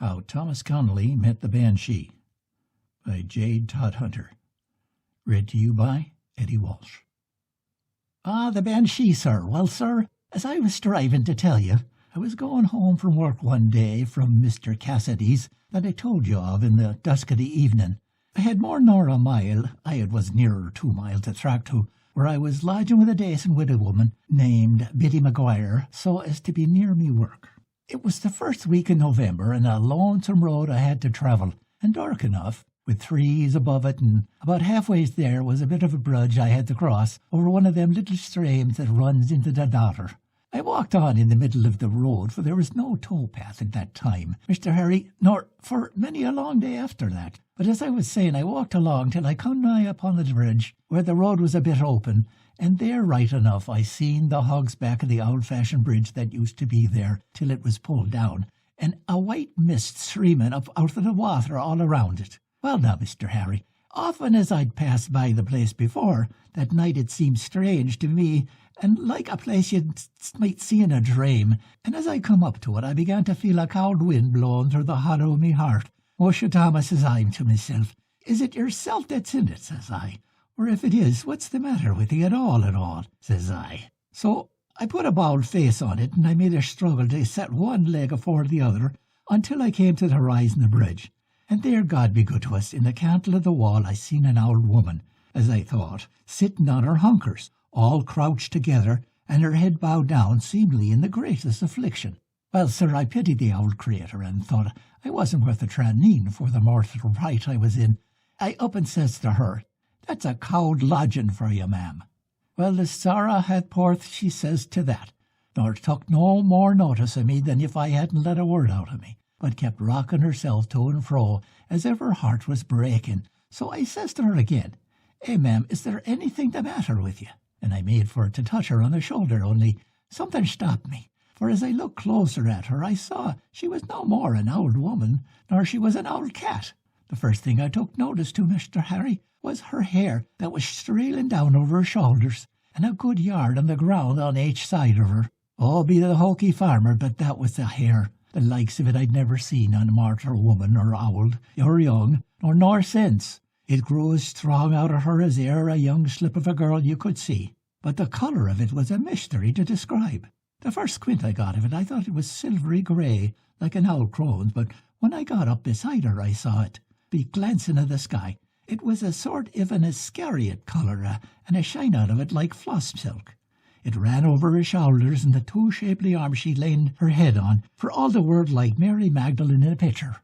How Thomas Connolly Met the Banshee by Jade Todhunter. Read to you by Eddie Walsh. The Banshee, sir. Well, sir, as I was striving to tell you, I was going home from work one day from Mr. Cassidy's that I told you of in the dusk of the evening. I had more nor a mile, it was nearer 2 miles to track to, where I was lodging with a dacent widow woman named Biddy Maguire, so as to be near me work. It was the first week in November, and a lonesome road I had to travel, and dark enough, with trees above it, and about halfways there was a bit of a bridge I had to cross over one of them little streams that runs into the Dodder. I walked on in the middle of the road, for there was no towpath at that time, Mr. Harry, nor for many a long day after that. But as I was saying, I walked along till I come nigh upon the bridge, where the road was a bit open, and there right enough I seen the hog's back of the old-fashioned bridge that used to be there till it was pulled down, and a white mist streaming up out of the water all around it. Well now, Mr. Harry, often as I'd passed by the place before, that night it seemed strange to me, and like a place you might see in a dream, and as I come up to it I began to feel a cold wind blowing through the hollow of me heart. "Musha, Thomas," says I to myself, "is it yourself that's in it?" says I. "Or if it is, what's the matter with you at all, says I. So I put a bald face on it, and I made a struggle to set one leg afore the other until I came to the rise in the bridge. And there, God be good to us, in the cantle of the wall I seen an old woman, as I thought, sitting on her hunkers, all crouched together, and her head bowed down, seemingly in the greatest affliction. Well, sir, I pitied the old creator, and thought I wasn't worth a traneen for the mortal plight I was in. I up and says to her, "That's a cowld lodging for you, ma'am." Well, the sorrow hath porth, she says to that, nor took no more notice of me than if I hadn't let a word out of me, but kept rocking herself to and fro as if her heart was breaking. So I says to her again, ma'am, is there anything the matter with you?" And I made for to touch her on the shoulder, only something stopped me, for as I looked closer at her I saw she was no more an old woman, nor she was an old cat. The first thing I took notice to, Mr. Harry, was her hair that was strailing down over her shoulders, and a good yard on the ground on each side of her. Oh, be the hokey farmer, but that was the hair. The likes of it I'd never seen on mortal woman, or old, or young, nor since. It grew as strong out of her as e'er a young slip of a girl you could see. But the colour of it was a mystery to describe. The first squint I got of it, I thought it was silvery grey, like an old crone's, but when I got up beside her I saw it be glancing of the sky. It was a sort of an Iscariot colour, and a shine out of it like floss silk. It ran over her shoulders, and the 2 shapely arms she laid her head on, for all the world like Mary Magdalene in a picture.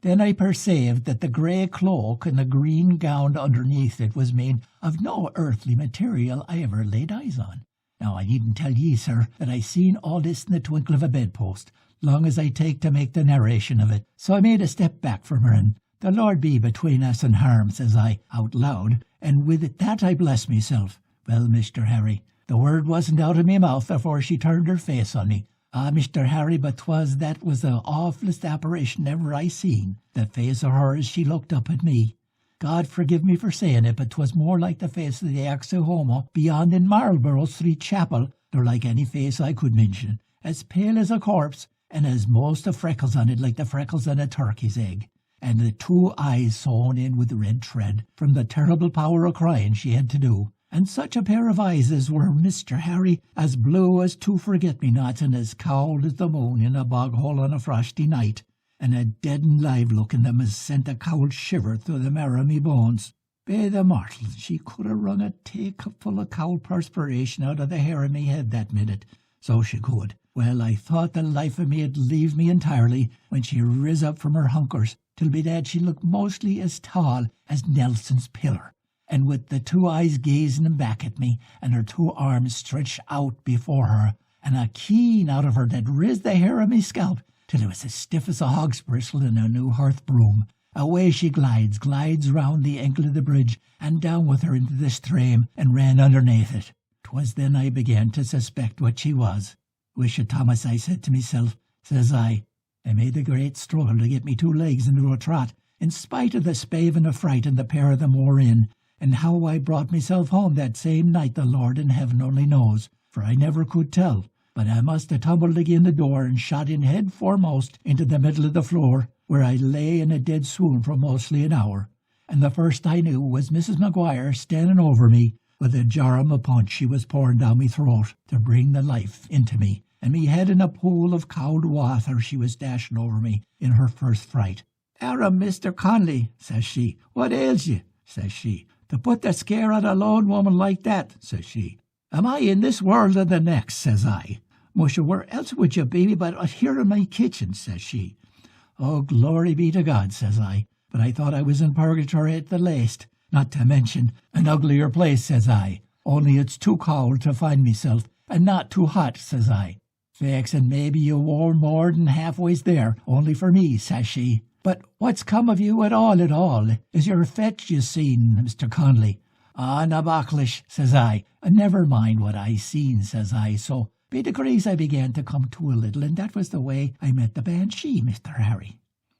Then I perceived that the grey cloak and the green gown underneath it was made of no earthly material I ever laid eyes on. Now I needn't tell ye, sir, that I seen all this in the twinkle of a bedpost, long as I take to make the narration of it. So I made a step back from her, and "The Lord be between us and harm," says I, out loud, and with that I bless myself. Well, Mr. Harry, the word wasn't out of me mouth afore she turned her face on me. Mr. Harry, but that was the awfullest apparition ever I seen, the face of her as she looked up at me. God forgive me for saying it, but 'twas more like the face of the ex homo beyond in Marlborough Street Chapel, nor like any face I could mention, as pale as a corpse, and as most of freckles on it like the freckles on a turkey's egg, and the 2 eyes sewn in with red thread from the terrible power of crying she had to do. And such a pair of eyes as were, Mr. Harry, as blue as 2 forget-me-nots, and as cold as the moon in a bog-hole on a frosty night, and a dead and live look in them as sent a cold shiver through the marrow of me bones. Be the mortals, she could have wrung a teacup full of cold perspiration out of the hair of me head that minute, so she could. Well, I thought the life of me'd leave me entirely when she riz up from her hunkers, till bedad she looked mostly as tall as Nelson's pillar, and with the 2 eyes gazing back at me, and her 2 arms stretched out before her, and a keen out of her that riz the hair of me scalp till it was as stiff as a hog's bristle in a new hearth broom. Away she glides round the ankle of the bridge, and down with her into the stream, and ran underneath it. 'Twas then I began to suspect what she was. "Wish it, Thomas," I said to myself, says I. I made a great struggle to get me 2 legs into a trot, in spite of the spavin of fright and the pair of them wore in, and how I brought myself home that same night the Lord in heaven only knows, for I never could tell. but I must have tumbled agin the door and shot in head foremost into the middle of the floor, where I lay in a dead swoon for mostly an hour. And the first I knew was Mrs. Maguire standing over me with a jar of punch she was pouring down me throat to bring the life into me, and me head in a pool of cold water she was dashing over me in her first fright. "Arrah, Mr. Connolly," says she, "what ails you?" says she, "to put the scare on a lone woman like that," says she. "Am I in this world or the next?" says I. "Musha, where else would you be but here in my kitchen?" says she. "Oh, glory be to God," says I, "but I thought I was in purgatory at the laste, not to mention an uglier place," says I, "only it's too cold to find meself, and not too hot," says I. "Faix, and maybe you were more than halfways there, only for me," says she. "But what's come of you at all? Is your fetch you seen, Mr. Connolly?" "Ah, na backlish," says I. "Never mind what I seen," says I. So by degrees I began to come to a little, and that was the way I met the Banshee, Mr. Harry.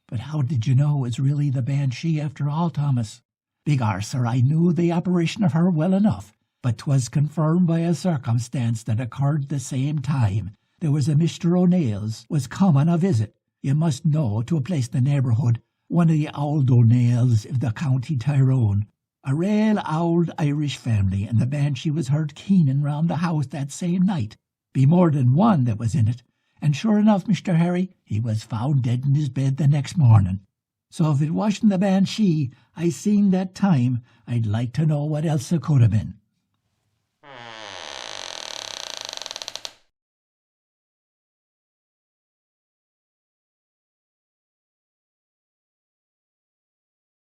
But how did you know it was really the Banshee after all, Thomas? Begor, sir, I knew the apparition of her well enough, but 'twas confirmed by a circumstance that occurred the same time. There was a Mr. O'Neill's was come on a visit, you must know, to a place in the neighbourhood, one of the ould O'Neills of the County Tyrone, a rale ould Irish family, and the Banshee was heard keening round the house that same night. Be more than one that was in it, and sure enough, Mr. Harry, he was found dead in his bed the next morning. So if it wasn't the Banshee I seen that time, I'd like to know what else it could have been."